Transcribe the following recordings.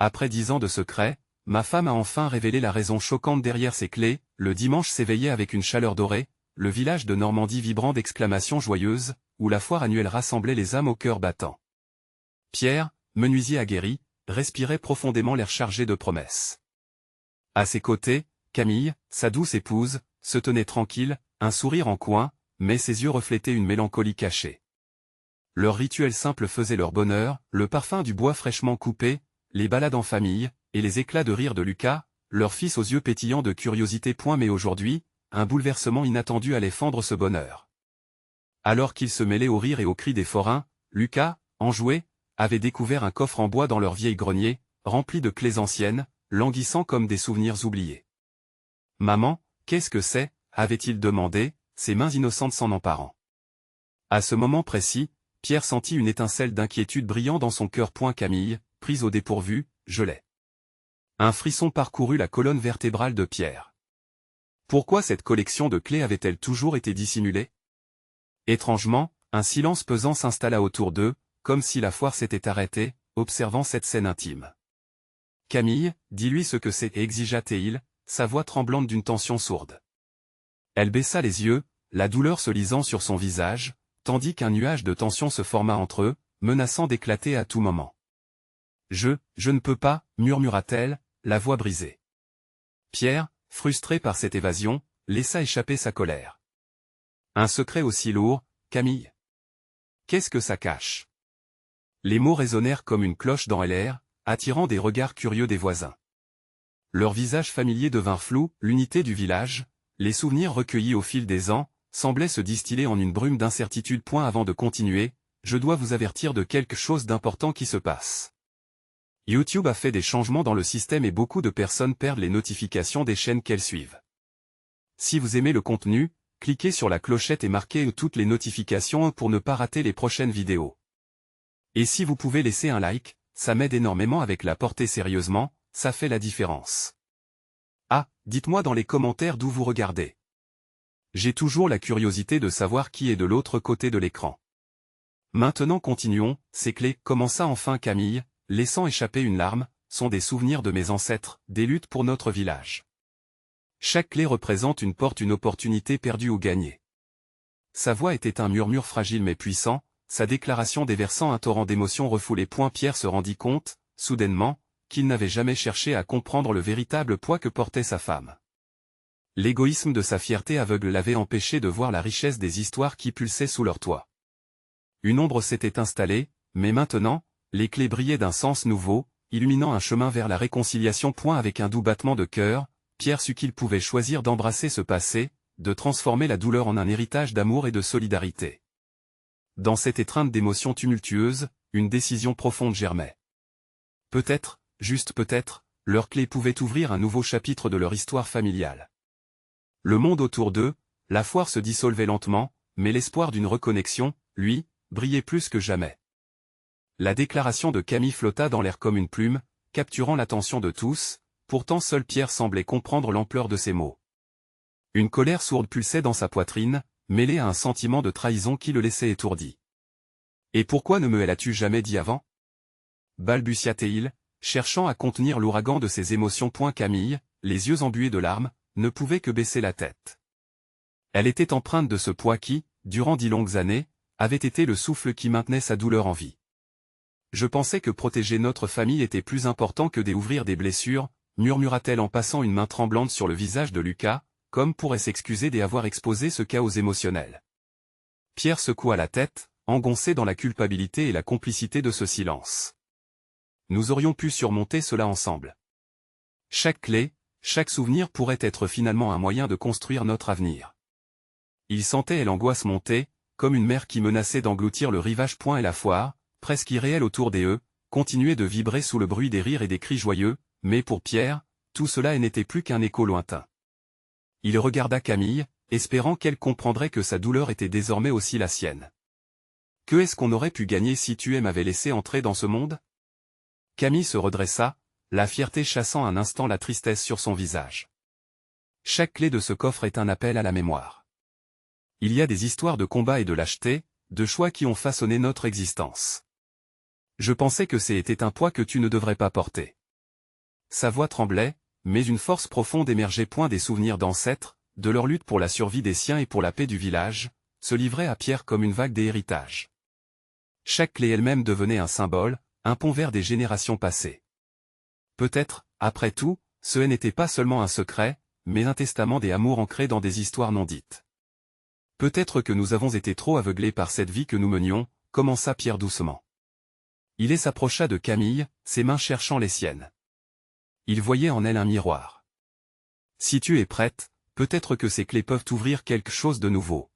Après 10 ans de secret, ma femme a enfin révélé la raison choquante derrière ces clés. Le dimanche s'éveillait avec une chaleur dorée, le village de Normandie vibrant d'exclamations joyeuses, où la foire annuelle rassemblait les âmes au cœur battant. Pierre, menuisier aguerri, respirait profondément l'air chargé de promesses. À ses côtés, Camille, sa douce épouse, se tenait tranquille, un sourire en coin, mais ses yeux reflétaient une mélancolie cachée. Leur rituel simple faisait leur bonheur, le parfum du bois fraîchement coupé, les balades en famille, et les éclats de rire de Lucas, leur fils aux yeux pétillants de curiosité. Mais aujourd'hui, un bouleversement inattendu allait fendre ce bonheur. Alors qu'ils se mêlaient aux rires et aux cris des forains, Lucas, enjoué, avait découvert un coffre en bois dans leur vieil grenier, rempli de clés anciennes, languissant comme des souvenirs oubliés. « Maman, qu'est-ce que c'est » avait-il demandé, ses mains innocentes s'en emparant. À ce moment précis, Pierre sentit une étincelle d'inquiétude brillant dans son cœur. Camille, prise au dépourvu, gelait. Un frisson parcourut la colonne vertébrale de Pierre. Pourquoi cette collection de clés avait-elle toujours été dissimulée? Étrangement, un silence pesant s'installa autour d'eux, comme si la foire s'était arrêtée, observant cette scène intime. « Camille, dis-lui ce que c'est » exigea-t-il, sa voix tremblante d'une tension sourde. Elle baissa les yeux, la douleur se lisant sur son visage, tandis qu'un nuage de tension se forma entre eux, menaçant d'éclater à tout moment. « Je ne peux pas » murmura-t-elle, la voix brisée. Pierre, frustré par cette évasion, laissa échapper sa colère. « Un secret aussi lourd, Camille. Qu'est-ce que ça cache ?» Les mots résonnèrent comme une cloche dans l'air, attirant des regards curieux des voisins. Leurs visages familiers devinrent flous, l'unité du village, les souvenirs recueillis au fil des ans, semblaient se distiller en une brume d'incertitude. Avant de continuer, je dois vous avertir de quelque chose d'important qui se passe. YouTube a fait des changements dans le système et beaucoup de personnes perdent les notifications des chaînes qu'elles suivent. Si vous aimez le contenu, cliquez sur la clochette et marquez toutes les notifications pour ne pas rater les prochaines vidéos. Et si vous pouvez laisser un like, ça m'aide énormément avec la portée sérieusement, ça fait la différence. Ah, dites-moi dans les commentaires d'où vous regardez. J'ai toujours la curiosité de savoir qui est de l'autre côté de l'écran. Maintenant continuons, ces clés, commença enfin Camille, laissant échapper une larme, sont des souvenirs de mes ancêtres, des luttes pour notre village. Chaque clé représente une porte, une opportunité perdue ou gagnée. Sa voix était un murmure fragile mais puissant, sa déclaration déversant un torrent d'émotions refoulées. Pierre se rendit compte, soudainement, qu'il n'avait jamais cherché à comprendre le véritable poids que portait sa femme. L'égoïsme de sa fierté aveugle l'avait empêché de voir la richesse des histoires qui pulsaient sous leur toit. Une ombre s'était installée, mais maintenant, les clés brillaient d'un sens nouveau, illuminant un chemin vers la réconciliation. Avec un doux battement de cœur, Pierre sut qu'il pouvait choisir d'embrasser ce passé, de transformer la douleur en un héritage d'amour et de solidarité. Dans cette étreinte d'émotions tumultueuses, une décision profonde germait. Peut-être, juste peut-être, leurs clés pouvaient ouvrir un nouveau chapitre de leur histoire familiale. Le monde autour d'eux, la foire se dissolvait lentement, mais l'espoir d'une reconnexion, lui, brillait plus que jamais. La déclaration de Camille flotta dans l'air comme une plume, capturant l'attention de tous, pourtant seul Pierre semblait comprendre l'ampleur de ces mots. Une colère sourde pulsait dans sa poitrine, mêlée à un sentiment de trahison qui le laissait étourdi. « Et pourquoi ne me l'as-tu jamais dit avant » balbutia-t-il, cherchant à contenir l'ouragan de ses émotions. Camille, les yeux embués de larmes, ne pouvait que baisser la tête. Elle était empreinte de ce poids qui, durant 10 longues années, avait été le souffle qui maintenait sa douleur en vie. Je pensais que protéger notre famille était plus important que d'ouvrir des blessures, murmura-t-elle en passant une main tremblante sur le visage de Lucas, comme pourrait s'excuser d'avoir exposé ce chaos émotionnel. Pierre secoua la tête, engoncé dans la culpabilité et la complicité de ce silence. Nous aurions pu surmonter cela ensemble. Chaque clé, chaque souvenir pourrait être finalement un moyen de construire notre avenir. Il sentait l'angoisse monter, comme une mer qui menaçait d'engloutir le rivage. Et la foire, presque irréelle autour d'eux, continuait de vibrer sous le bruit des rires et des cris joyeux, mais pour Pierre, tout cela n'était plus qu'un écho lointain. Il regarda Camille, espérant qu'elle comprendrait que sa douleur était désormais aussi la sienne. « Que est-ce qu'on aurait pu gagner si tu m'avais laissé entrer dans ce monde ?» Camille se redressa, la fierté chassant un instant la tristesse sur son visage. Chaque clé de ce coffre est un appel à la mémoire. Il y a des histoires de combat et de lâcheté, de choix qui ont façonné notre existence. Je pensais que c'était un poids que tu ne devrais pas porter. sa voix tremblait, mais une force profonde émergeait point des souvenirs d'ancêtres, de leur lutte pour la survie des siens et pour la paix du village, se livrait à Pierre comme une vague des héritages. Chaque clé elle-même devenait un symbole, un pont vers des générations passées. Peut-être, après tout, ce n'était pas seulement un secret, mais un testament des amours ancrés dans des histoires non dites. Peut-être que nous avons été trop aveuglés par cette vie que nous menions, commença Pierre doucement. Il s'approcha de Camille, ses mains cherchant les siennes. Il voyait en elle un miroir. Si tu es prête, peut-être que ces clés peuvent ouvrir quelque chose de nouveau.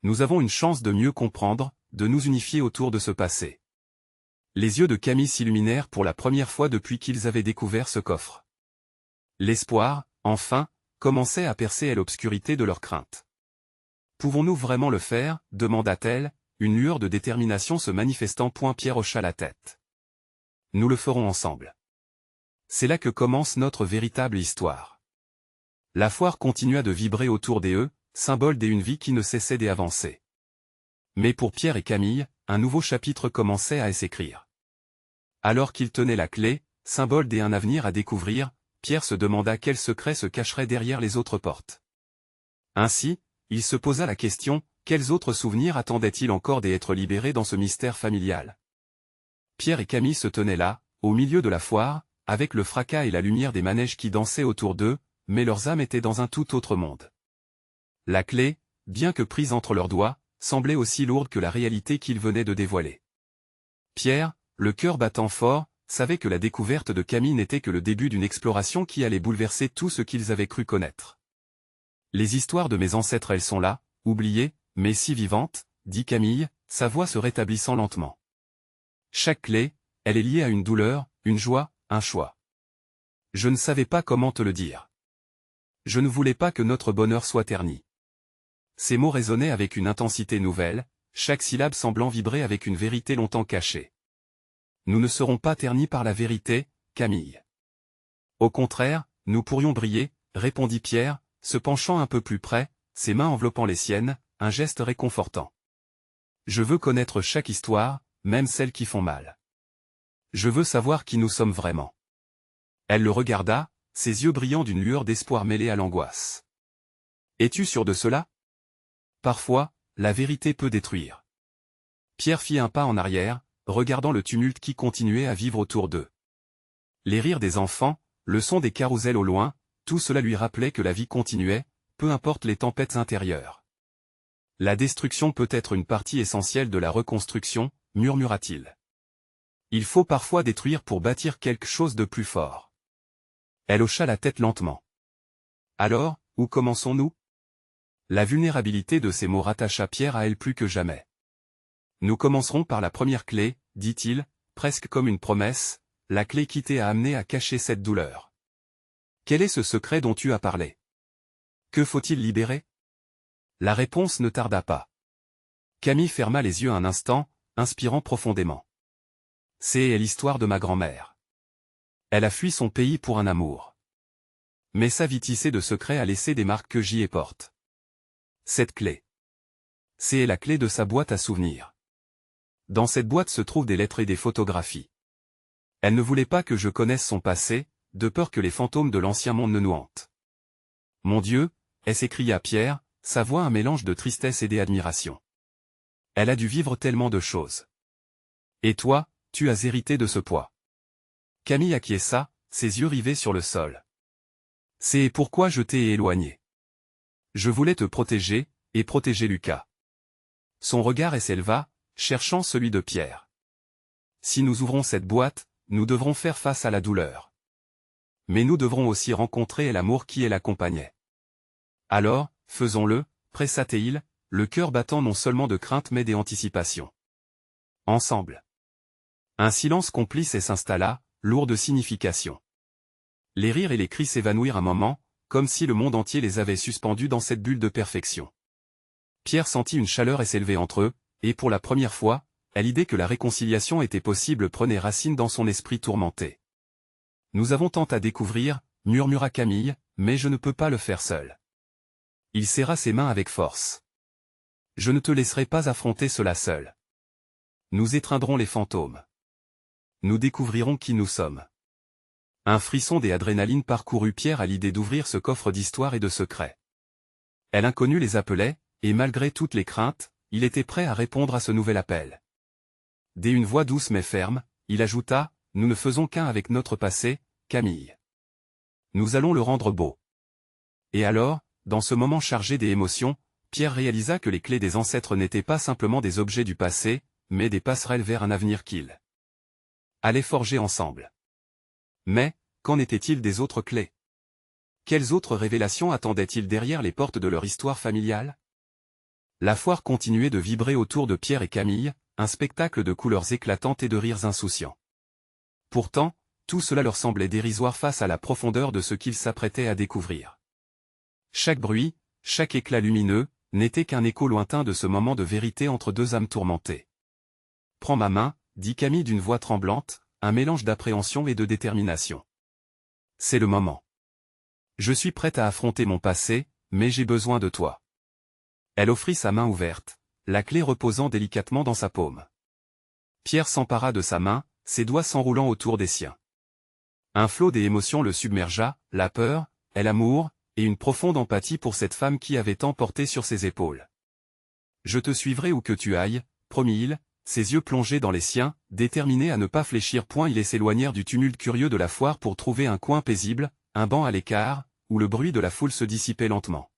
Nous avons une chance de mieux comprendre, de nous unifier autour de ce passé. Les yeux de Camille s'illuminèrent pour la première fois depuis qu'ils avaient découvert ce coffre. L'espoir, enfin, commençait à percer à l'obscurité de leur crainte. Pouvons-nous vraiment le faire, demanda-t-elle, une lueur de détermination se manifestant. Pierre hocha la tête. Nous le ferons ensemble. C'est là que commence notre véritable histoire. La foire continua de vibrer autour d'eux, symbole d'une vie qui ne cessait d'avancer. Mais pour Pierre et Camille, un nouveau chapitre commençait à s'écrire. Alors qu'ils tenaient la clé, symbole d'un avenir à découvrir, Pierre se demanda quel secret se cacherait derrière les autres portes. Ainsi, il se posa la question, quels autres souvenirs attendaient-ils encore d'être libérés dans ce mystère familial? Pierre et Camille se tenaient là, au milieu de la foire, avec le fracas et la lumière des manèges qui dansaient autour d'eux, mais leurs âmes étaient dans un tout autre monde. La clé, bien que prise entre leurs doigts, semblait aussi lourde que la réalité qu'ils venaient de dévoiler. Pierre, le cœur battant fort, savait que la découverte de Camille n'était que le début d'une exploration qui allait bouleverser tout ce qu'ils avaient cru connaître. Les histoires de mes ancêtres, elles sont là, oubliées, mais si vivantes, dit Camille, sa voix se rétablissant lentement. Chaque clé, elle est liée à une douleur, une joie, un choix. Je ne savais pas comment te le dire. Je ne voulais pas que notre bonheur soit terni. Ces mots résonnaient avec une intensité nouvelle, chaque syllabe semblant vibrer avec une vérité longtemps cachée. Nous ne serons pas ternis par la vérité, Camille. Au contraire, nous pourrions briller, répondit Pierre, se penchant un peu plus près, ses mains enveloppant les siennes, un geste réconfortant. Je veux connaître chaque histoire, même celles qui font mal. Je veux savoir qui nous sommes vraiment. Elle le regarda, ses yeux brillant d'une lueur d'espoir mêlée à l'angoisse. Es-tu sûr de cela? Parfois, la vérité peut détruire. Pierre fit un pas en arrière, regardant le tumulte qui continuait à vivre autour d'eux. Les rires des enfants, le son des carrousels au loin, tout cela lui rappelait que la vie continuait, peu importe les tempêtes intérieures. La destruction peut être une partie essentielle de la reconstruction, murmura-t-il. Il faut parfois détruire pour bâtir quelque chose de plus fort. Elle hocha la tête lentement. Alors, où commençons-nous? La vulnérabilité de ces mots rattacha Pierre à elle plus que jamais. Nous commencerons par la première clé, dit-il, presque comme une promesse, la clé qui t'a amené à cacher cette douleur. Quel est ce secret dont tu as parlé? Que faut-il libérer? La réponse ne tarda pas. Camille ferma les yeux un instant, inspirant profondément. C'est l'histoire de ma grand-mère. Elle a fui son pays pour un amour. Mais sa vie tissée de secrets a laissé des marques que j'y porte. Cette clé. C'est la clé de sa boîte à souvenirs. Dans cette boîte se trouvent des lettres et des photographies. Elle ne voulait pas que je connaisse son passé, de peur que les fantômes de l'ancien monde ne nous hantent. Mon Dieu, s'écria Pierre, sa voix un mélange de tristesse et d'admiration. Elle a dû vivre tellement de choses. Et toi, tu as hérité de ce poids. Camille acquiesça, ses yeux rivés sur le sol. C'est pourquoi je t'ai éloigné. Je voulais te protéger, et protéger Lucas. Son regard s'éleva, cherchant celui de Pierre. Si nous ouvrons cette boîte, nous devrons faire face à la douleur. Mais nous devrons aussi rencontrer l'amour qui l'accompagnait. Alors, faisons-le, pressa-t-il, le cœur battant non seulement de crainte mais d'anticipation. Ensemble. Un silence complice s'installa, lourd de signification. Les rires et les cris s'évanouirent un moment, comme si le monde entier les avait suspendus dans cette bulle de perfection. Pierre sentit une chaleur s'élever entre eux, et pour la première fois, à l'idée que la réconciliation était possible prenait racine dans son esprit tourmenté. Nous avons tant à découvrir, murmura Camille, mais je ne peux pas le faire seul. Il serra ses mains avec force. Je ne te laisserai pas affronter cela seul. Nous étreindrons les fantômes. Nous découvrirons qui nous sommes. Un frisson des adrénalines parcourut Pierre à l'idée d'ouvrir ce coffre d'histoire et de secrets. L'inconnu les appelait, et malgré toutes les craintes, il était prêt à répondre à ce nouvel appel. Dès une voix douce mais ferme, il ajouta, « Nous ne faisons qu'un avec notre passé, Camille. Nous allons le rendre beau. » Et alors, dans ce moment chargé d'émotions, Pierre réalisa que les clés des ancêtres n'étaient pas simplement des objets du passé, mais des passerelles vers un avenir qu'ils allaient forger ensemble. Mais, qu'en était-il des autres clés? Quelles autres révélations attendaient-ils derrière les portes de leur histoire familiale? La foire continuait de vibrer autour de Pierre et Camille, un spectacle de couleurs éclatantes et de rires insouciants. Pourtant, tout cela leur semblait dérisoire face à la profondeur de ce qu'ils s'apprêtaient à découvrir. Chaque bruit, chaque éclat lumineux, n'était qu'un écho lointain de ce moment de vérité entre deux âmes tourmentées. « Prends ma main », dit Camille d'une voix tremblante, un mélange d'appréhension et de détermination. « C'est le moment. Je suis prête à affronter mon passé, mais j'ai besoin de toi. » Elle offrit sa main ouverte, la clé reposant délicatement dans sa paume. Pierre s'empara de sa main, ses doigts s'enroulant autour des siens. Un flot d'émotions le submergea, la peur, et l'amour, et une profonde empathie pour cette femme qui avait tant porté sur ses épaules. « Je te suivrai où que tu ailles, » promit-il, ses yeux plongés dans les siens, déterminé à ne pas fléchir point. Ils s'éloignèrent du tumulte curieux de la foire pour trouver un coin paisible, un banc à l'écart, où le bruit de la foule se dissipait lentement.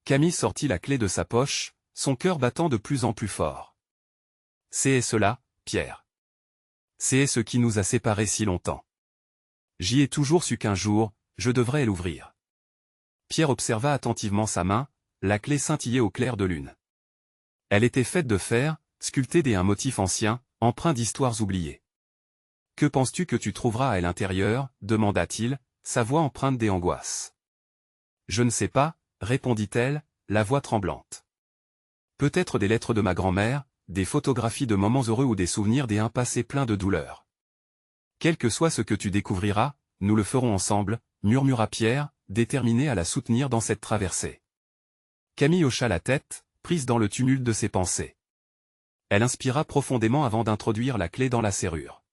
Camille sortit la clé de sa poche, son cœur battant de plus en plus fort. « C'est cela, Pierre. C'est ce qui nous a séparés si longtemps. J'y ai toujours su qu'un jour, je devrais l'ouvrir. » Pierre observa attentivement sa main, la clé scintillait au clair de lune. Elle était faite de fer, sculptée d'un motif ancien, empreint d'histoires oubliées. « Que penses-tu que tu trouveras à l'intérieur » demanda-t-il, sa voix empreinte d'angoisse. « Je ne sais pas » répondit-elle, la voix tremblante. « Peut-être des lettres de ma grand-mère, des photographies de moments heureux ou des souvenirs d'un passé plein de douleur. Quel que soit ce que tu découvriras, nous le ferons ensemble, » murmura Pierre, déterminé à la soutenir dans cette traversée. Camille hocha la tête, prise dans le tumulte de ses pensées. Elle inspira profondément avant d'introduire la clé dans la serrure.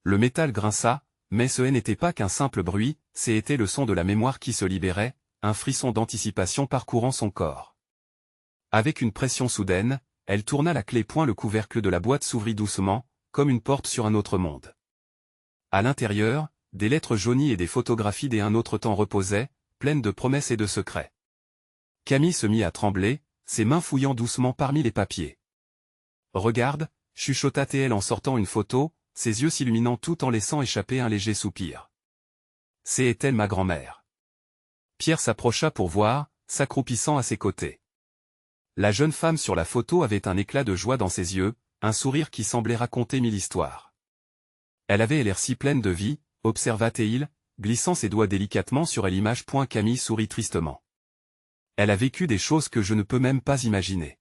Le métal grinça, mais ce n'était pas qu'un simple bruit, c'était le son de la mémoire qui se libérait, un frisson d'anticipation parcourant son corps. Avec une pression soudaine, elle tourna la clé. Le couvercle de la boîte s'ouvrit doucement, comme une porte sur un autre monde. À l'intérieur, des lettres jaunies et des photographies d'un autre temps reposaient, pleines de promesses et de secrets. Camille se mit à trembler, ses mains fouillant doucement parmi les papiers. « Regarde » chuchota-t-elle en sortant une photo, ses yeux s'illuminant tout en laissant échapper un léger soupir. « C'est elle ma grand-mère. » Pierre s'approcha pour voir, s'accroupissant à ses côtés. La jeune femme sur la photo avait un éclat de joie dans ses yeux, un sourire qui semblait raconter mille histoires. Elle avait l'air si pleine de vie, observa-t-il, glissant ses doigts délicatement sur l'image. Camille sourit tristement. Elle a vécu des choses que je ne peux même pas imaginer.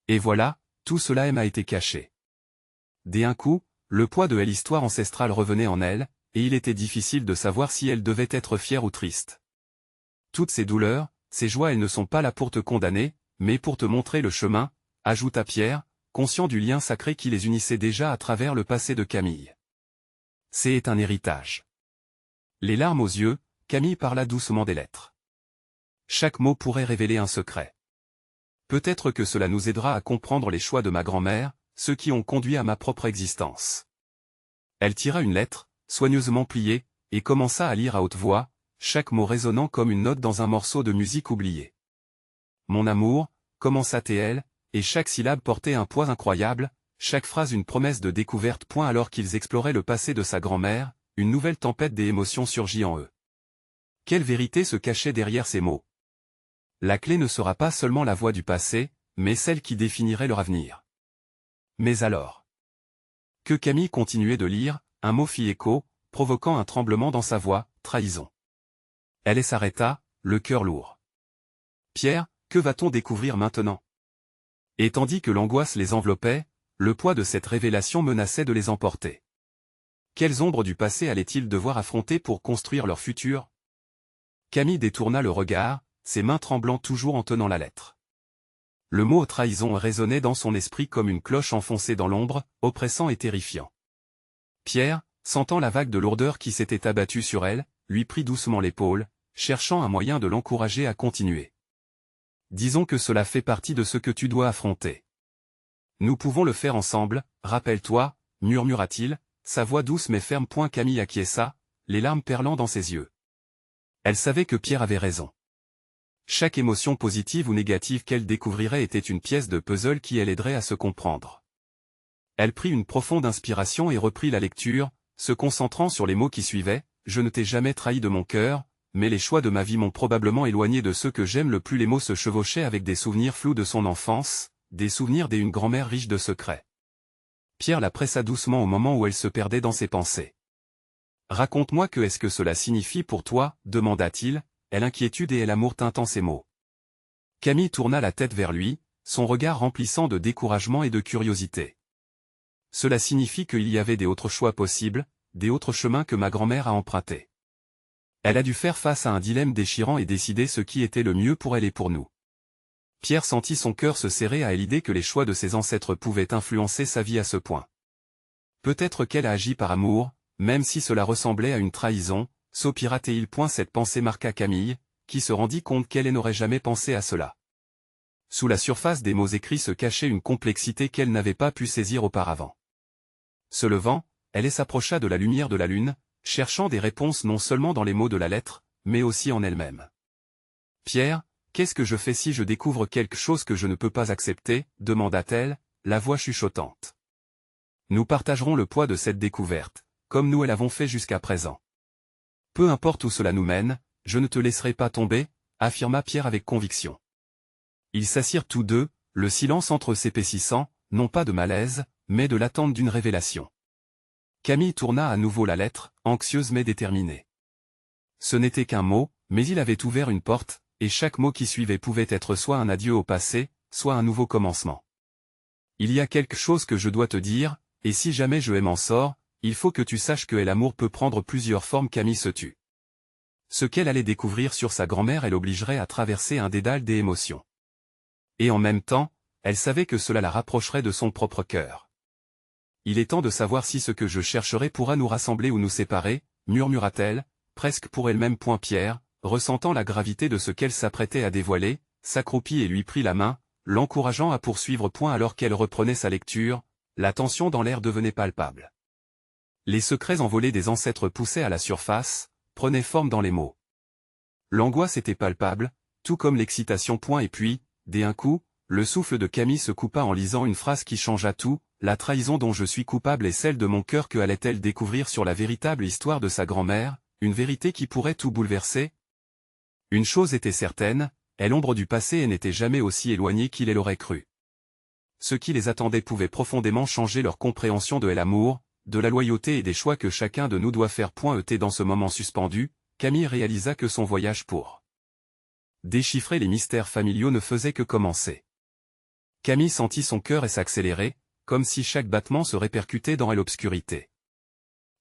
Et voilà, tout cela m'a été caché. D'un coup, le poids de l'histoire ancestrale revenait en elle, et il était difficile de savoir si elle devait être fière ou triste. Toutes ces douleurs, ces joies, elles ne sont pas là pour te condamner, mais pour te montrer le chemin, ajouta Pierre, conscient du lien sacré qui les unissait déjà à travers le passé de Camille. C'est un héritage. Les larmes aux yeux, Camille parla doucement des lettres. Chaque mot pourrait révéler un secret. Peut-être que cela nous aidera à comprendre les choix de ma grand-mère, ceux qui ont conduit à ma propre existence. Elle tira une lettre, soigneusement pliée, et commença à lire à haute voix, chaque mot résonnant comme une note dans un morceau de musique oublié. Mon amour, commença-t-elle, et chaque syllabe portait un poids incroyable, chaque phrase une promesse de découverte. Alors qu'ils exploraient le passé de sa grand-mère, une nouvelle tempête d'émotions surgit en eux. Quelle vérité se cachait derrière ces mots? La clé ne sera pas seulement la voix du passé, mais celle qui définirait leur avenir. Mais alors que Camille continuait de lire, un mot fit écho, provoquant un tremblement dans sa voix, trahison. Elle s'arrêta, le cœur lourd. Pierre, que va-t-on découvrir maintenant? Et tandis que l'angoisse les enveloppait, le poids de cette révélation menaçait de les emporter. Quelles ombres du passé allaient-ils devoir affronter pour construire leur futur? Camille détourna le regard, ses mains tremblant toujours en tenant la lettre. Le mot trahison résonnait dans son esprit comme une cloche enfoncée dans l'ombre, oppressant et terrifiant. Pierre, sentant la vague de lourdeur qui s'était abattue sur elle, lui prit doucement l'épaule, cherchant un moyen de l'encourager à continuer. Disons que cela fait partie de ce que tu dois affronter. Nous pouvons le faire ensemble, rappelle-toi, murmura-t-il, sa voix douce mais ferme. Camille acquiesça, les larmes perlant dans ses yeux. Elle savait que Pierre avait raison. Chaque émotion positive ou négative qu'elle découvrirait était une pièce de puzzle qui l'aiderait à se comprendre. Elle prit une profonde inspiration et reprit la lecture, se concentrant sur les mots qui suivaient. Je ne t'ai jamais trahi de mon cœur, mais les choix de ma vie m'ont probablement éloigné de ceux que j'aime le plus. Les mots se chevauchaient avec des souvenirs flous de son enfance, des souvenirs d'une grand-mère riche de secrets. Pierre la pressa doucement au moment où elle se perdait dans ses pensées. « Raconte-moi qu'est-ce que cela signifie pour toi » demanda-t-il, l'inquiétude et l'amour tintant ses mots. Camille tourna la tête vers lui, son regard remplissant de découragement et de curiosité. « Cela signifie qu'il y avait des autres choix possibles, des autres chemins que ma grand-mère a empruntés. Elle a dû faire face à un dilemme déchirant et décider ce qui était le mieux pour elle et pour nous. » Pierre sentit son cœur se serrer à l'idée que les choix de ses ancêtres pouvaient influencer sa vie à ce point. Peut-être qu'elle a agi par amour, même si cela ressemblait à une trahison, soupira-t-il. Cette pensée marqua Camille, qui se rendit compte qu'elle n'aurait jamais pensé à cela. Sous la surface des mots écrits se cachait une complexité qu'elle n'avait pas pu saisir auparavant. Se levant, elle s'approcha de la lumière de la lune, cherchant des réponses non seulement dans les mots de la lettre, mais aussi en elle-même. « Pierre, qu'est-ce que je fais si je découvre quelque chose que je ne peux pas accepter » demanda-t-elle, la voix chuchotante. « Nous partagerons le poids de cette découverte, comme nous l'avons fait jusqu'à présent. Peu importe où cela nous mène, je ne te laisserai pas tomber, » affirma Pierre avec conviction. Ils s'assirent tous deux, le silence entre eux s'épaississant, non pas de malaise, mais de l'attente d'une révélation. Camille tourna à nouveau la lettre, anxieuse mais déterminée. Ce n'était qu'un mot, mais il avait ouvert une porte, et chaque mot qui suivait pouvait être soit un adieu au passé, soit un nouveau commencement. « Il y a quelque chose que je dois te dire, et si jamais je m'en sors, il faut que tu saches que l'amour peut prendre plusieurs formes. » Camille se tut. Ce qu'elle allait découvrir sur sa grand-mère l'obligerait à traverser un dédale des émotions. Et en même temps, elle savait que cela la rapprocherait de son propre cœur. « Il est temps de savoir si ce que je chercherai pourra nous rassembler ou nous séparer, » murmura-t-elle, presque pour elle-même. Pierre, ressentant la gravité de ce qu'elle s'apprêtait à dévoiler, s'accroupit et lui prit la main, l'encourageant à poursuivre. Alors qu'elle reprenait sa lecture, la tension dans l'air devenait palpable. Les secrets envolés des ancêtres poussaient à la surface, prenaient forme dans les mots. L'angoisse était palpable, tout comme l'excitation. Et puis, d'un coup, le souffle de Camille se coupa en lisant une phrase qui changea tout. « La trahison dont je suis coupable est celle de mon cœur. » Que allait-elle découvrir sur la véritable histoire de sa grand-mère, une vérité qui pourrait tout bouleverser? Une chose était certaine, l'ombre du passé n'était jamais aussi éloignée qu'il l'aurait cru. Ce qui les attendait pouvait profondément changer leur compréhension de l'amour, de la loyauté et des choix que chacun de nous doit faire. Dans ce moment suspendu, Camille réalisa que son voyage pour déchiffrer les mystères familiaux ne faisait que commencer. Camille sentit son cœur s'accélérer, comme si chaque battement se répercutait dans l'obscurité.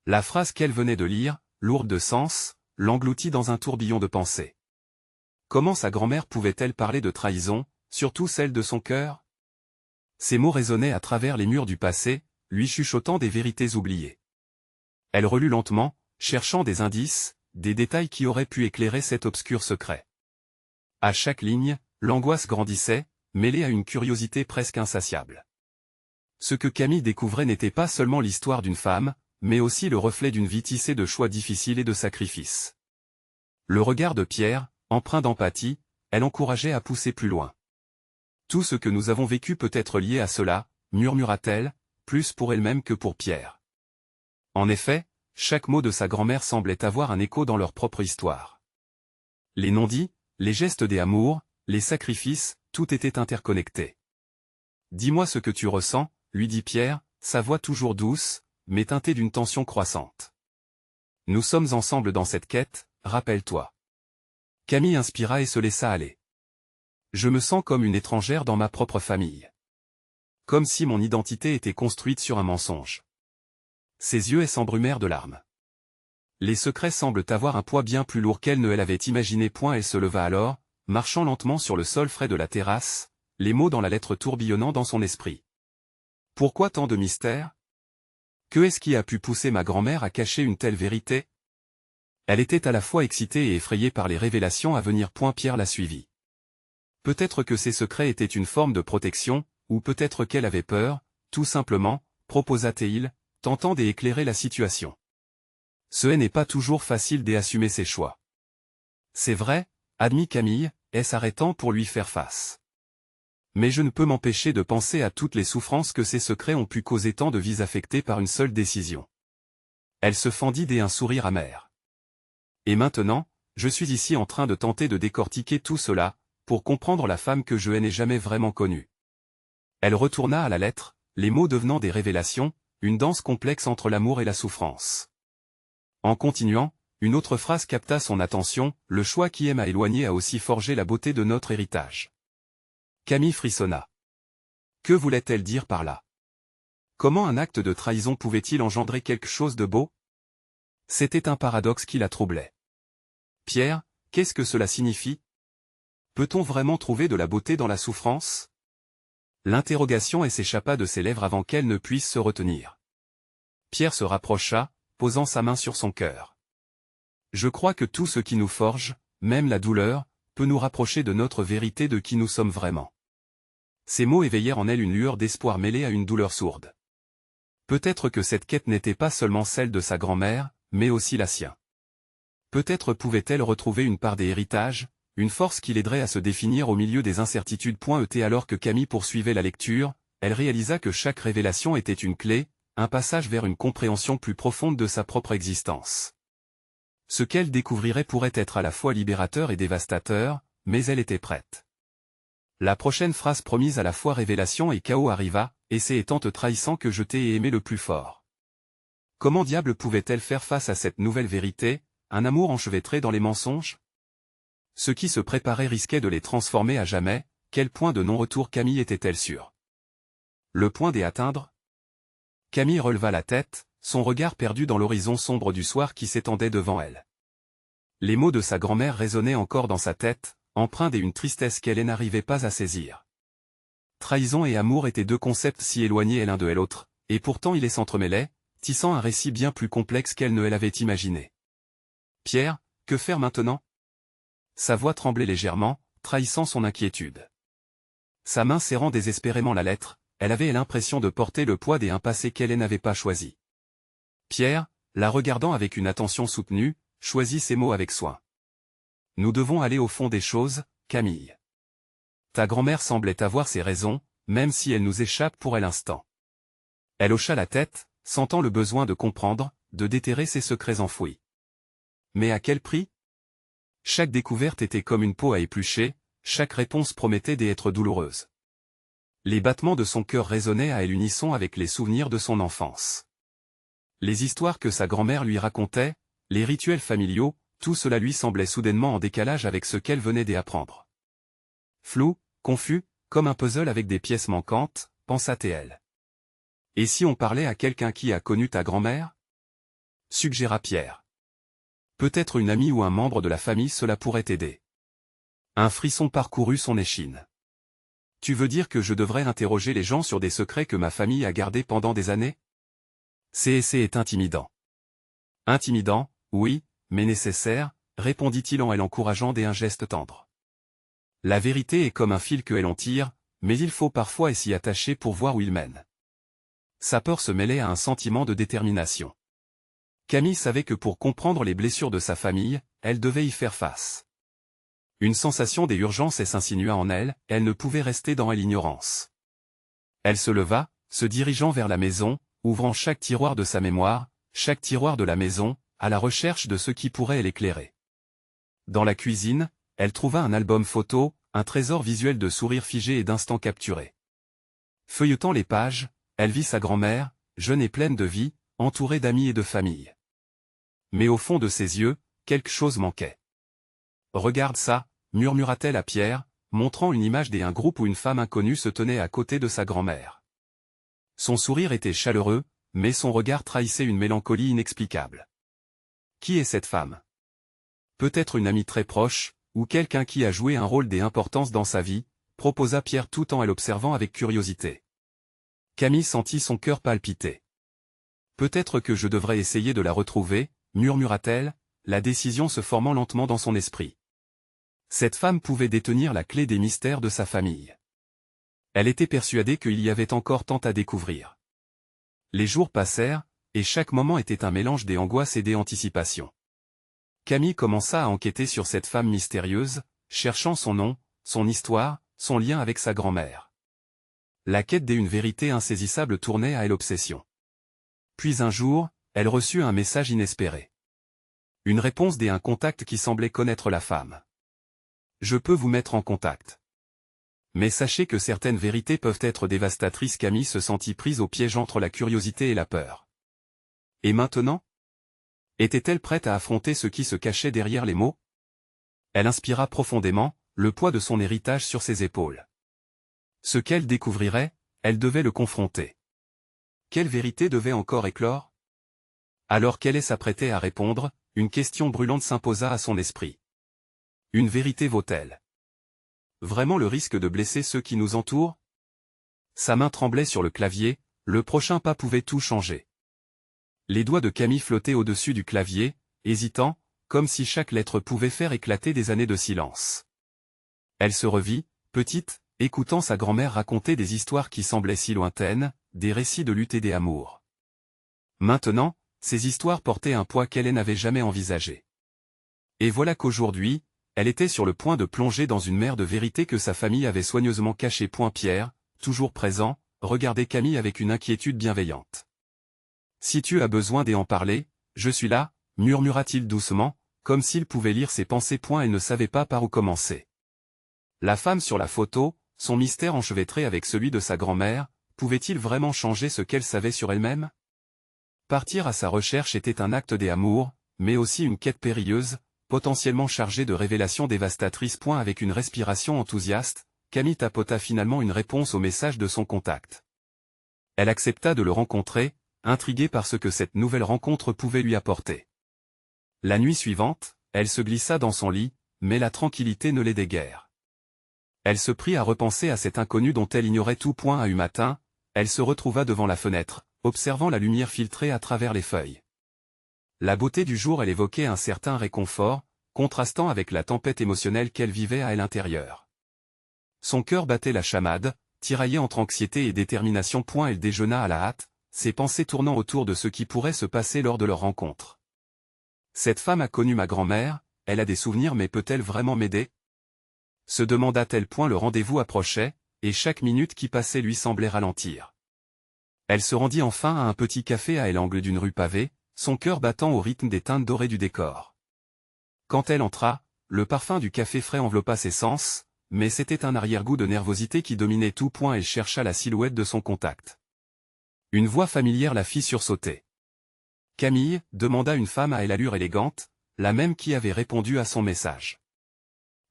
La phrase qu'elle venait de lire, lourde de sens, l'engloutit dans un tourbillon de pensées. Comment sa grand-mère pouvait-elle parler de trahison, surtout celle de son cœur? Ces mots résonnaient à travers les murs du passé, lui chuchotant des vérités oubliées. Elle relut lentement, cherchant des indices, des détails qui auraient pu éclairer cet obscur secret. À chaque ligne, l'angoisse grandissait, mêlée à une curiosité presque insatiable. Ce que Camille découvrait n'était pas seulement l'histoire d'une femme, mais aussi le reflet d'une vie tissée de choix difficiles et de sacrifices. Le regard de Pierre, empreint d'empathie, elle encourageait à pousser plus loin. « Tout ce que nous avons vécu peut être lié à cela, » murmura-t-elle, plus pour elle-même que pour Pierre. En effet, chaque mot de sa grand-mère semblait avoir un écho dans leur propre histoire. Les non-dits, les gestes des amours, les sacrifices, tout était interconnecté. « Dis-moi ce que tu ressens, » lui dit Pierre, sa voix toujours douce, mais teintée d'une tension croissante. « Nous sommes ensemble dans cette quête, rappelle-toi. » Camille inspira et se laissa aller. « Je me sens comme une étrangère dans ma propre famille. Comme si mon identité était construite sur un mensonge. » Ses yeux s'embrumèrent de larmes. Les secrets semblent avoir un poids bien plus lourd qu'elle ne l'avait imaginé. Elle se leva alors, marchant lentement sur le sol frais de la terrasse, les mots dans la lettre tourbillonnant dans son esprit. Pourquoi tant de mystère? Que est-ce qui a pu pousser ma grand-mère à cacher une telle vérité? Elle était à la fois excitée et effrayée par les révélations à venir. Pierre la suivit. Peut-être que ces secrets étaient une forme de protection, ou peut-être qu'elle avait peur, tout simplement, proposa-t-il, tentant d'éclairer la situation. Ce n'est pas toujours facile d'assumer ses choix. C'est vrai, admit Camille, s'arrêtant pour lui faire face. Mais je ne peux m'empêcher de penser à toutes les souffrances que ces secrets ont pu causer tant de vies affectées par une seule décision. Elle se fendit d'un sourire amer. Et maintenant, je suis ici en train de tenter de décortiquer tout cela, pour comprendre la femme que je n'ai jamais vraiment connue. Elle retourna à la lettre, les mots devenant des révélations, une danse complexe entre l'amour et la souffrance. En continuant, une autre phrase capta son attention, le choix qui aime à éloigner a aussi forgé la beauté de notre héritage. Camille frissonna. Que voulait-elle dire par là? Comment un acte de trahison pouvait-il engendrer quelque chose de beau? C'était un paradoxe qui la troublait. Pierre, qu'est-ce que cela signifie? Peut-on vraiment trouver de la beauté dans la souffrance? L'interrogation s'échappa de ses lèvres avant qu'elle ne puisse se retenir. Pierre se rapprocha, posant sa main sur son cœur. Je crois que tout ce qui nous forge, même la douleur, peut nous rapprocher de notre vérité, de qui nous sommes vraiment. Ces mots éveillèrent en elle une lueur d'espoir mêlée à une douleur sourde. Peut-être que cette quête n'était pas seulement celle de sa grand-mère, mais aussi la sienne. Peut-être pouvait-elle retrouver une part des héritages, une force qui l'aiderait à se définir au milieu des incertitudes. Alors que Camille poursuivait la lecture, elle réalisa que chaque révélation était une clé, un passage vers une compréhension plus profonde de sa propre existence. Ce qu'elle découvrirait pourrait être à la fois libérateur et dévastateur, mais elle était prête. La prochaine phrase promise à la fois révélation et chaos arriva, et c'est étant te trahissant que je t'ai aimé le plus fort. Comment diable pouvait-elle faire face à cette nouvelle vérité, un amour enchevêtré dans les mensonges? Ce qui se préparait risquait de les transformer à jamais. Quel point de non-retour Camille était-elle sûre? Le point d'atteindre? Camille releva la tête, son regard perdu dans l'horizon sombre du soir qui s'étendait devant elle. Les mots de sa grand-mère résonnaient encore dans sa tête, empreints d'une tristesse qu'elle n'arrivait pas à saisir. Trahison et amour étaient deux concepts si éloignés l'un de l'autre, et pourtant ils les s'entremêlaient, tissant un récit bien plus complexe qu'elle ne l'avait imaginé. Pierre, que faire maintenant? Sa voix tremblait légèrement, trahissant son inquiétude. Sa main serrant désespérément la lettre, elle avait l'impression de porter le poids d'un passé qu'elle n'avait pas choisi. Pierre, la regardant avec une attention soutenue, choisit ses mots avec soin. Nous devons aller au fond des choses, Camille. Ta grand-mère semblait avoir ses raisons, même si elle nous échappe pour l'instant. Elle hocha la tête, sentant le besoin de comprendre, de déterrer ses secrets enfouis. Mais à quel prix? Chaque découverte était comme une peau à éplucher, chaque réponse promettait d'être douloureuse. Les battements de son cœur résonnaient à l'unisson avec les souvenirs de son enfance. Les histoires que sa grand-mère lui racontait, les rituels familiaux, tout cela lui semblait soudainement en décalage avec ce qu'elle venait d'apprendre. Flou, confus, comme un puzzle avec des pièces manquantes, pensa-t-elle. Et si on parlait à quelqu'un qui a connu ta grand-mère? Suggéra Pierre. Peut-être une amie ou un membre de la famille, cela pourrait aider. Un frisson parcourut son échine. Tu veux dire que je devrais interroger les gens sur des secrets que ma famille a gardés pendant des années? C'est intimidant. Intimidant, oui, mais nécessaire, répondit-il en elle encourageant d'un geste tendre. La vérité est comme un fil que l'on tire, mais il faut parfois s'y attacher pour voir où il mène. Sa peur se mêlait à un sentiment de détermination. Camille savait que pour comprendre les blessures de sa famille, elle devait y faire face. Une sensation d'urgence s'insinua en elle, elle ne pouvait rester dans l'ignorance. Elle se leva, se dirigeant vers la maison, ouvrant chaque tiroir de sa mémoire, chaque tiroir de la maison, à la recherche de ce qui pourrait l'éclairer. Dans la cuisine, elle trouva un album photo, un trésor visuel de sourires figés et d'instants capturés. Feuilletant les pages, elle vit sa grand-mère, jeune et pleine de vie, entourée d'amis et de famille. Mais au fond de ses yeux, quelque chose manquait. « Regarde ça », murmura-t-elle à Pierre, montrant une image d'un groupe où une femme inconnue se tenait à côté de sa grand-mère. Son sourire était chaleureux, mais son regard trahissait une mélancolie inexplicable. Qui est cette femme? Peut-être une amie très proche, ou quelqu'un qui a joué un rôle d'importance dans sa vie, proposa Pierre tout en l'observant avec curiosité. Camille sentit son cœur palpiter. Peut-être que je devrais essayer de la retrouver, murmura-t-elle, la décision se formant lentement dans son esprit. Cette femme pouvait détenir la clé des mystères de sa famille. Elle était persuadée qu'il y avait encore tant à découvrir. Les jours passèrent, et chaque moment était un mélange des angoisses et des anticipations. Camille commença à enquêter sur cette femme mystérieuse, cherchant son nom, son histoire, son lien avec sa grand-mère. La quête d'une vérité insaisissable tournait à elle obsession. Puis un jour, elle reçut un message inespéré. Une réponse d'un contact qui semblait connaître la femme. « Je peux vous mettre en contact. Mais sachez que certaines vérités peuvent être dévastatrices. » Camille se sentit prise au piège entre la curiosité et la peur. Et maintenant? Était-elle prête à affronter ce qui se cachait derrière les mots? Elle inspira profondément, le poids de son héritage sur ses épaules. Ce qu'elle découvrirait, elle devait le confronter. Quelle vérité devait encore éclore? Alors qu'elle s'apprêtait à répondre, une question brûlante s'imposa à son esprit. Une vérité vaut-elle vraiment le risque de blesser ceux qui nous entourent? Sa main tremblait sur le clavier, le prochain pas pouvait tout changer. Les doigts de Camille flottaient au-dessus du clavier, hésitant, comme si chaque lettre pouvait faire éclater des années de silence. Elle se revit, petite, écoutant sa grand-mère raconter des histoires qui semblaient si lointaines, des récits de lutte et d'amour. Maintenant, ces histoires portaient un poids qu'elle n'avait jamais envisagé. Et voilà qu'aujourd'hui, elle était sur le point de plonger dans une mer de vérité que sa famille avait soigneusement cachée. Pierre, toujours présent, regardait Camille avec une inquiétude bienveillante. « Si tu as besoin d'en parler, je suis là, » murmura-t-il doucement, comme s'il pouvait lire ses pensées. Elle ne savait pas par où commencer. La femme sur la photo, son mystère enchevêtré avec celui de sa grand-mère, pouvait-il vraiment changer ce qu'elle savait sur elle-même? Partir à sa recherche était un acte d'amour, mais aussi une quête périlleuse, potentiellement chargée de révélations dévastatrices. Avec une respiration enthousiaste, Camille tapota finalement une réponse au message de son contact. Elle accepta de le rencontrer, intriguée par ce que cette nouvelle rencontre pouvait lui apporter. La nuit suivante, elle se glissa dans son lit, mais la tranquillité ne l'aidait guère. Elle se prit à repenser à cet inconnu dont elle ignorait tout. À un matin, elle se retrouva devant la fenêtre, observant la lumière filtrer à travers les feuilles. La beauté du jour elle évoquait un certain réconfort, contrastant avec la tempête émotionnelle qu'elle vivait à l'intérieur. Son cœur battait la chamade, tiraillé entre anxiété et détermination. Elle déjeuna à la hâte, ses pensées tournant autour de ce qui pourrait se passer lors de leur rencontre. Cette femme a connu ma grand-mère, elle a des souvenirs, mais peut-elle vraiment m'aider? Se demanda-t-elle. Le rendez-vous approchait, et chaque minute qui passait lui semblait ralentir. Elle se rendit enfin à un petit café à l'angle d'une rue pavée, son cœur battant au rythme des teintes dorées du décor. Quand elle entra, le parfum du café frais enveloppa ses sens, mais c'était un arrière-goût de nervosité qui dominait tout. Elle chercha la silhouette de son contact. Une voix familière la fit sursauter. « Camille » demanda une femme à l'allure élégante, la même qui avait répondu à son message.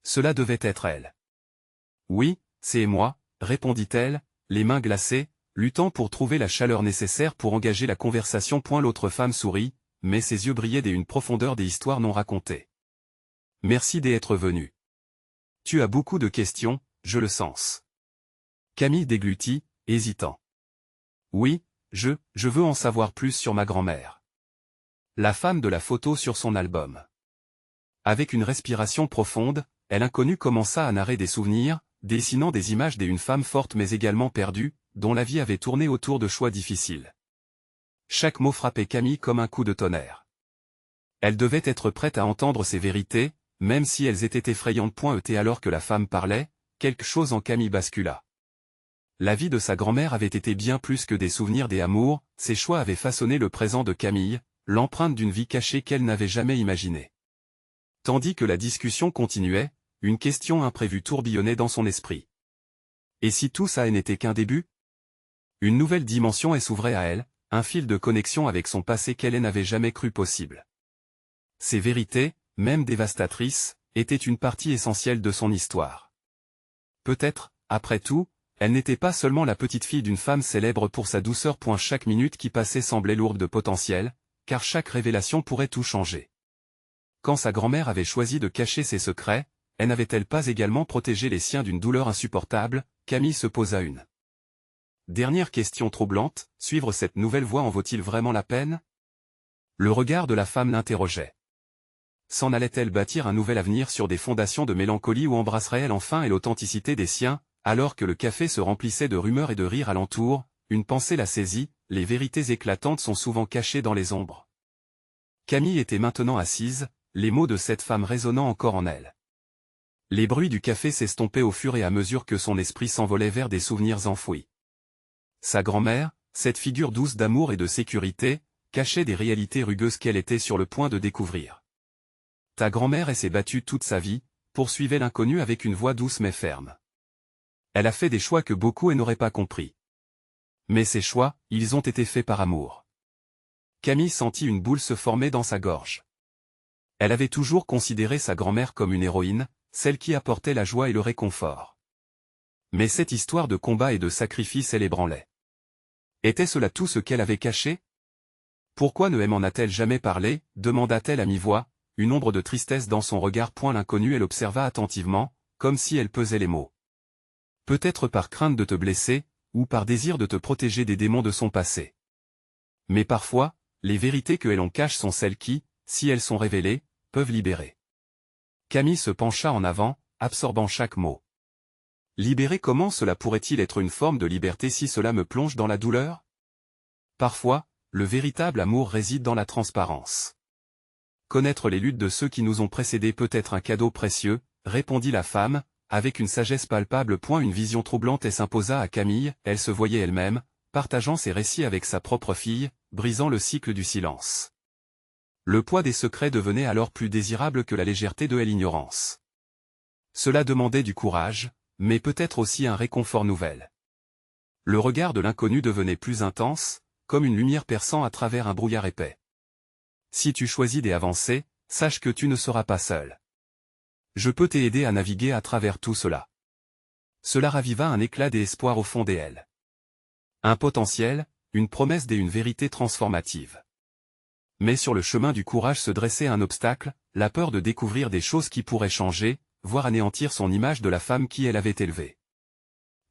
Cela devait être elle. « Oui, c'est moi », répondit-elle, les mains glacées, luttant pour trouver la chaleur nécessaire pour engager la conversation. L'autre femme sourit, mais ses yeux brillaient d'une profondeur des histoires non racontées. « Merci d'être venu. Tu as beaucoup de questions, je le sens. » Camille déglutit, hésitant. « Oui, je veux en savoir plus sur ma grand-mère. » La femme de la photo sur son album. Avec une respiration profonde, l'inconnu commença à narrer des souvenirs, dessinant des images d'une femme forte mais également perdue, dont la vie avait tourné autour de choix difficiles. Chaque mot frappait Camille comme un coup de tonnerre. Elle devait être prête à entendre ces vérités, même si elles étaient effrayantes. Alors que la femme parlait, quelque chose en Camille bascula. La vie de sa grand-mère avait été bien plus que des souvenirs d'amour, ses choix avaient façonné le présent de Camille, l'empreinte d'une vie cachée qu'elle n'avait jamais imaginée. Tandis que la discussion continuait, une question imprévue tourbillonnait dans son esprit. Et si tout ça n'était qu'un début? Une nouvelle dimension s'ouvrait à elle, un fil de connexion avec son passé qu'elle n'avait jamais cru possible. Ces vérités, même dévastatrices, étaient une partie essentielle de son histoire. Peut-être, après tout, elle n'était pas seulement la petite fille d'une femme célèbre pour sa douceur. Chaque minute qui passait semblait lourde de potentiel, car chaque révélation pourrait tout changer. Quand sa grand-mère avait choisi de cacher ses secrets, n'avait-elle pas également protégé les siens d'une douleur insupportable? Camille se posa une Dernière question troublante, suivre cette nouvelle voie en vaut-il vraiment la peine? Le regard de la femme l'interrogeait. S'en allait-elle bâtir un nouvel avenir sur des fondations de mélancolie ou embrasserait-elle enfin et l'authenticité des siens? Alors que le café se remplissait de rumeurs et de rires alentour, une pensée la saisit, les vérités éclatantes sont souvent cachées dans les ombres. Camille était maintenant assise, les mots de cette femme résonnant encore en elle. Les bruits du café s'estompaient au fur et à mesure que son esprit s'envolait vers des souvenirs enfouis. Sa grand-mère, cette figure douce d'amour et de sécurité, cachait des réalités rugueuses qu'elle était sur le point de découvrir. Ta grand-mère s'est battue toute sa vie, poursuivait l'inconnu avec une voix douce mais ferme. Elle a fait des choix que beaucoup n'auraient pas compris. Mais ces choix, ils ont été faits par amour. Camille sentit une boule se former dans sa gorge. Elle avait toujours considéré sa grand-mère comme une héroïne, celle qui apportait la joie et le réconfort. Mais cette histoire de combat et de sacrifice elle ébranlait. Était-ce là tout ce qu'elle avait caché? Pourquoi ne m'en a-t-elle jamais parlé, demanda-t-elle à mi-voix, une ombre de tristesse dans son regard. L'inconnu elle observa attentivement, comme si elle pesait les mots. Peut-être par crainte de te blesser, ou par désir de te protéger des démons de son passé. Mais parfois, les vérités que l'on cache sont celles qui, si elles sont révélées, peuvent libérer. Camille se pencha en avant, absorbant chaque mot. Libérer, comment cela pourrait-il être une forme de liberté si cela me plonge dans la douleur? Parfois, le véritable amour réside dans la transparence. Connaître les luttes de ceux qui nous ont précédés peut être un cadeau précieux, répondit la femme, avec une sagesse palpable. Une vision troublante s'imposa à Camille, elle se voyait elle-même, partageant ses récits avec sa propre fille, brisant le cycle du silence. Le poids des secrets devenait alors plus désirable que la légèreté de l'ignorance. Cela demandait du courage, mais peut-être aussi un réconfort nouvel. Le regard de l'inconnu devenait plus intense, comme une lumière perçant à travers un brouillard épais. Si tu choisis d'avancer, sache que tu ne seras pas seul. Je peux t'aider à naviguer à travers tout cela. Cela raviva un éclat d'espoir au fond d'elle. Un potentiel, une promesse et une vérité transformative. Mais sur le chemin du courage se dressait un obstacle, la peur de découvrir des choses qui pourraient changer, voire anéantir son image de la femme qui elle avait élevée.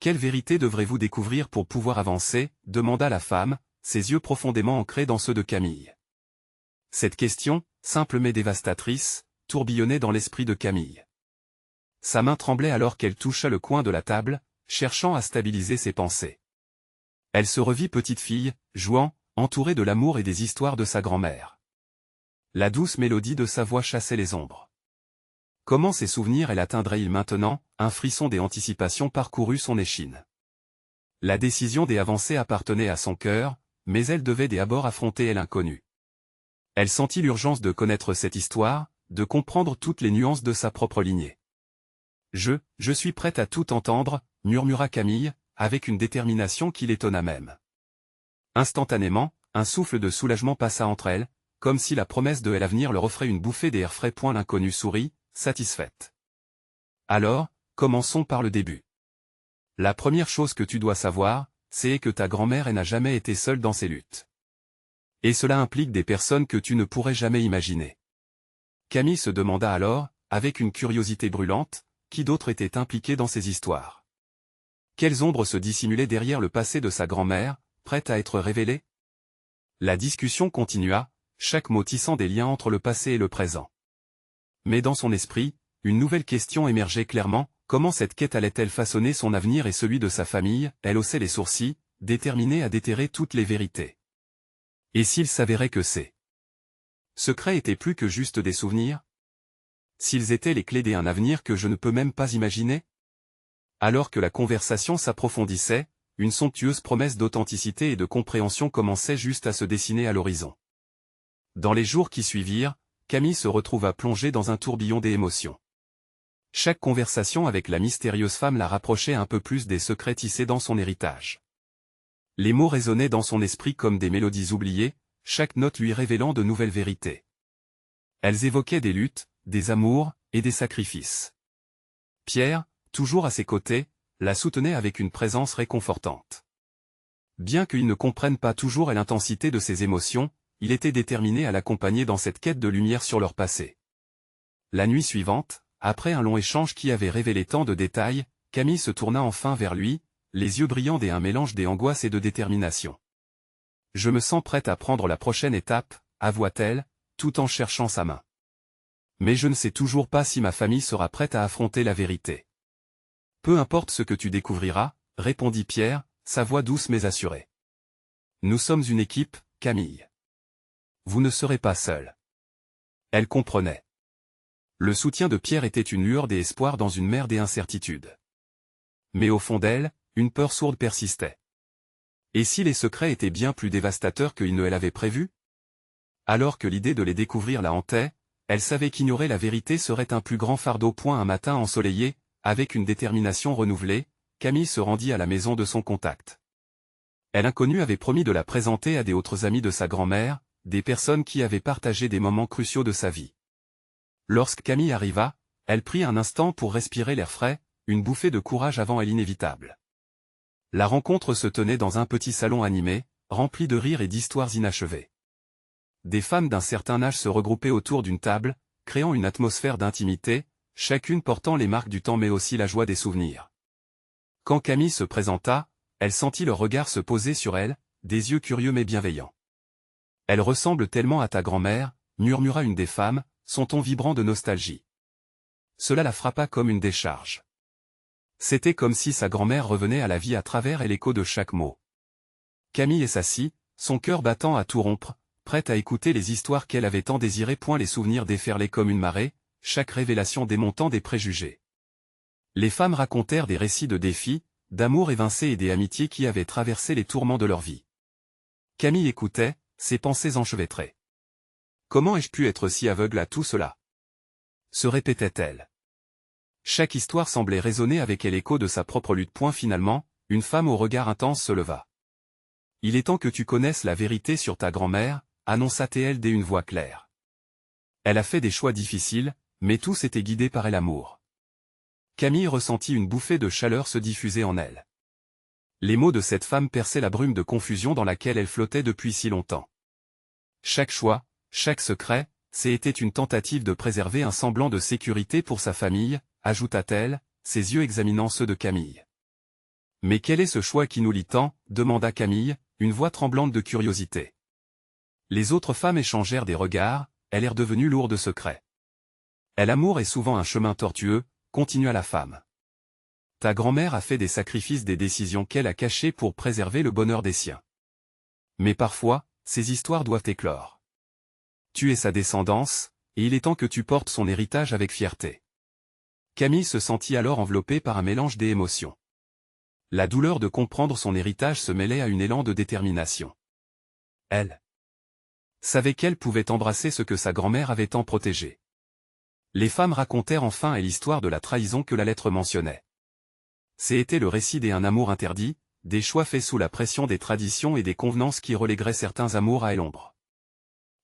Quelle vérité devrez-vous découvrir pour pouvoir avancer, demanda la femme, ses yeux profondément ancrés dans ceux de Camille. Cette question, simple mais dévastatrice, tourbillonnait dans l'esprit de Camille. Sa main tremblait alors qu'elle toucha le coin de la table, cherchant à stabiliser ses pensées. Elle se revit petite fille, jouant, entourée de l'amour et des histoires de sa grand-mère. La douce mélodie de sa voix chassait les ombres. Comment ces souvenirs elle atteindrait-il maintenant? Un frisson des anticipations parcourut son échine. La décision d'avancer appartenait à son cœur, mais elle devait d'abord affronter l'inconnu. Elle sentit l'urgence de connaître cette histoire, de comprendre toutes les nuances de sa propre lignée. Je suis prête à tout entendre, murmura Camille, avec une détermination qui l'étonna même. Instantanément, un souffle de soulagement passa entre elles, comme si la promesse de l'avenir leur offrait une bouffée d'air frais. L'inconnu sourit, satisfaite. Alors, commençons par le début. La première chose que tu dois savoir, c'est que ta grand-mère n'a jamais été seule dans ses luttes. Et cela implique des personnes que tu ne pourrais jamais imaginer. Camille se demanda alors, avec une curiosité brûlante, qui d'autres étaient impliqués dans ces histoires. Quelles ombres se dissimulaient derrière le passé de sa grand-mère, prête à être révélée? La discussion continua, chaque mot tissant des liens entre le passé et le présent. Mais dans son esprit, une nouvelle question émergeait clairement, comment cette quête allait-elle façonner son avenir et celui de sa famille? Elle haussait les sourcils, déterminée à déterrer toutes les vérités. Et s'il s'avérait que ces secrets étaient plus que juste des souvenirs? S'ils étaient les clés d'un avenir que je ne peux même pas imaginer? Alors que la conversation s'approfondissait, une somptueuse promesse d'authenticité et de compréhension commençait juste à se dessiner à l'horizon. Dans les jours qui suivirent, Camille se retrouva plongée dans un tourbillon d'émotions. Chaque conversation avec la mystérieuse femme la rapprochait un peu plus des secrets tissés dans son héritage. Les mots résonnaient dans son esprit comme des mélodies oubliées, chaque note lui révélant de nouvelles vérités. Elles évoquaient des luttes, des amours, et des sacrifices. Pierre, toujours à ses côtés, la soutenait avec une présence réconfortante. Bien qu'il ne comprenne pas toujours l'intensité de ses émotions, il était déterminé à l'accompagner dans cette quête de lumière sur leur passé. La nuit suivante, après un long échange qui avait révélé tant de détails, Camille se tourna enfin vers lui, les yeux brillants et un mélange d'angoisse et de détermination. « Je me sens prête à prendre la prochaine étape, avoua-t-elle, tout en cherchant sa main. Mais je ne sais toujours pas si ma famille sera prête à affronter la vérité. »« Peu importe ce que tu découvriras, » répondit Pierre, sa voix douce mais assurée. « Nous sommes une équipe, Camille. Vous ne serez pas seule. » Elle comprenait. Le soutien de Pierre était une lueur d'espoir dans une mer d'incertitude. Mais au fond d'elle, une peur sourde persistait. Et si les secrets étaient bien plus dévastateurs qu'il ne l'avait prévu? Alors que l'idée de les découvrir la hantait, elle savait qu'ignorer la vérité serait un plus grand fardeau. Un matin ensoleillé, avec une détermination renouvelée, Camille se rendit à la maison de son contact. L'inconnu avait promis de la présenter à des autres amis de sa grand-mère, des personnes qui avaient partagé des moments cruciaux de sa vie. Lorsque Camille arriva, elle prit un instant pour respirer l'air frais, une bouffée de courage avant l'inévitable. La rencontre se tenait dans un petit salon animé, rempli de rires et d'histoires inachevées. Des femmes d'un certain âge se regroupaient autour d'une table, créant une atmosphère d'intimité, chacune portant les marques du temps mais aussi la joie des souvenirs. Quand Camille se présenta, elle sentit leur regard se poser sur elle, des yeux curieux mais bienveillants. « Elle ressemble tellement à ta grand-mère, » murmura une des femmes, son ton vibrant de nostalgie. Cela la frappa comme une décharge. C'était comme si sa grand-mère revenait à la vie à travers l'écho de chaque mot. Camille s'assit, son cœur battant à tout rompre, prête à écouter les histoires qu'elle avait tant désirées. Les souvenirs déferlaient comme une marée, chaque révélation démontant des préjugés. Les femmes racontèrent des récits de défis, d'amour évincés et des amitiés qui avaient traversé les tourments de leur vie. Camille écoutait, ses pensées enchevêtrées. « Comment ai-je pu être si aveugle à tout cela ?» se répétait-elle. Chaque histoire semblait résonner avec l'écho de sa propre lutte. Finalement, une femme au regard intense se leva. « Il est temps que tu connaisses la vérité sur ta grand-mère, » annonça-t-elle d'une voix claire. Elle a fait des choix difficiles, mais tous étaient guidés par l'amour. Camille ressentit une bouffée de chaleur se diffuser en elle. Les mots de cette femme perçaient la brume de confusion dans laquelle elle flottait depuis si longtemps. Chaque choix, chaque secret, c'était une tentative de préserver un semblant de sécurité pour sa famille, ajouta-t-elle, ses yeux examinant ceux de Camille. « Mais quel est ce choix qui nous lie tant ?» demanda Camille, une voix tremblante de curiosité. Les autres femmes échangèrent des regards, elle est devenue lourde de secrets. « L'amour est souvent un chemin tortueux, » continua la femme. « Ta grand-mère a fait des sacrifices, des décisions qu'elle a cachées pour préserver le bonheur des siens. Mais parfois, ces histoires doivent éclore. Tu es sa descendance, et il est temps que tu portes son héritage avec fierté. » Camille se sentit alors enveloppée par un mélange d'émotions. La douleur de comprendre son héritage se mêlait à un élan de détermination. Elle savait qu'elle pouvait embrasser ce que sa grand-mère avait tant protégé. Les femmes racontèrent enfin l'histoire de la trahison que la lettre mentionnait. C'était le récit d'un amour interdit, des choix faits sous la pression des traditions et des convenances qui relégueraient certains amours à l'ombre.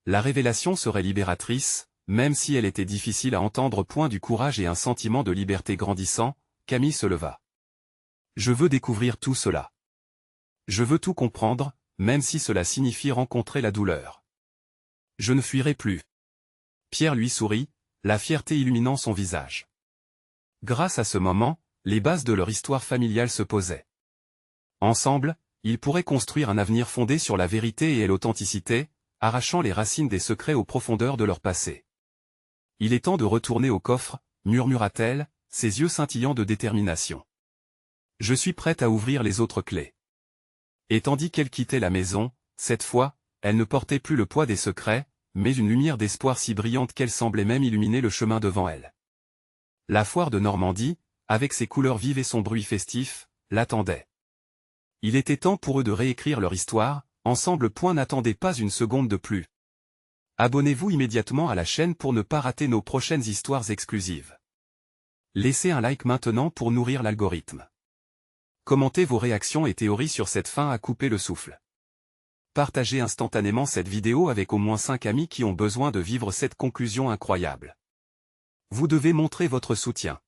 La révélation serait libératrice, même si elle était difficile à entendre. Du courage et un sentiment de liberté grandissant, Camille se leva. « Je veux découvrir tout cela. Je veux tout comprendre, même si cela signifie rencontrer la douleur. Je ne fuirai plus. » Pierre lui sourit, la fierté illuminant son visage. Grâce à ce moment, les bases de leur histoire familiale se posaient. Ensemble, ils pourraient construire un avenir fondé sur la vérité et l'authenticité, arrachant les racines des secrets aux profondeurs de leur passé. « Il est temps de retourner au coffre, » murmura-t-elle, ses yeux scintillant de détermination. « Je suis prête à ouvrir les autres clés. » Et tandis qu'elle quittait la maison, cette fois, elle ne portait plus le poids des secrets, mais une lumière d'espoir si brillante qu'elle semblait même illuminer le chemin devant elle. La foire de Normandie, avec ses couleurs vives et son bruit festif, l'attendait. Il était temps pour eux de réécrire leur histoire, ensemble. N'attendez pas une seconde de plus. Abonnez-vous immédiatement à la chaîne pour ne pas rater nos prochaines histoires exclusives. Laissez un like maintenant pour nourrir l'algorithme. Commentez vos réactions et théories sur cette fin à couper le souffle. Partagez instantanément cette vidéo avec au moins 5 amis qui ont besoin de vivre cette conclusion incroyable. Vous devez montrer votre soutien.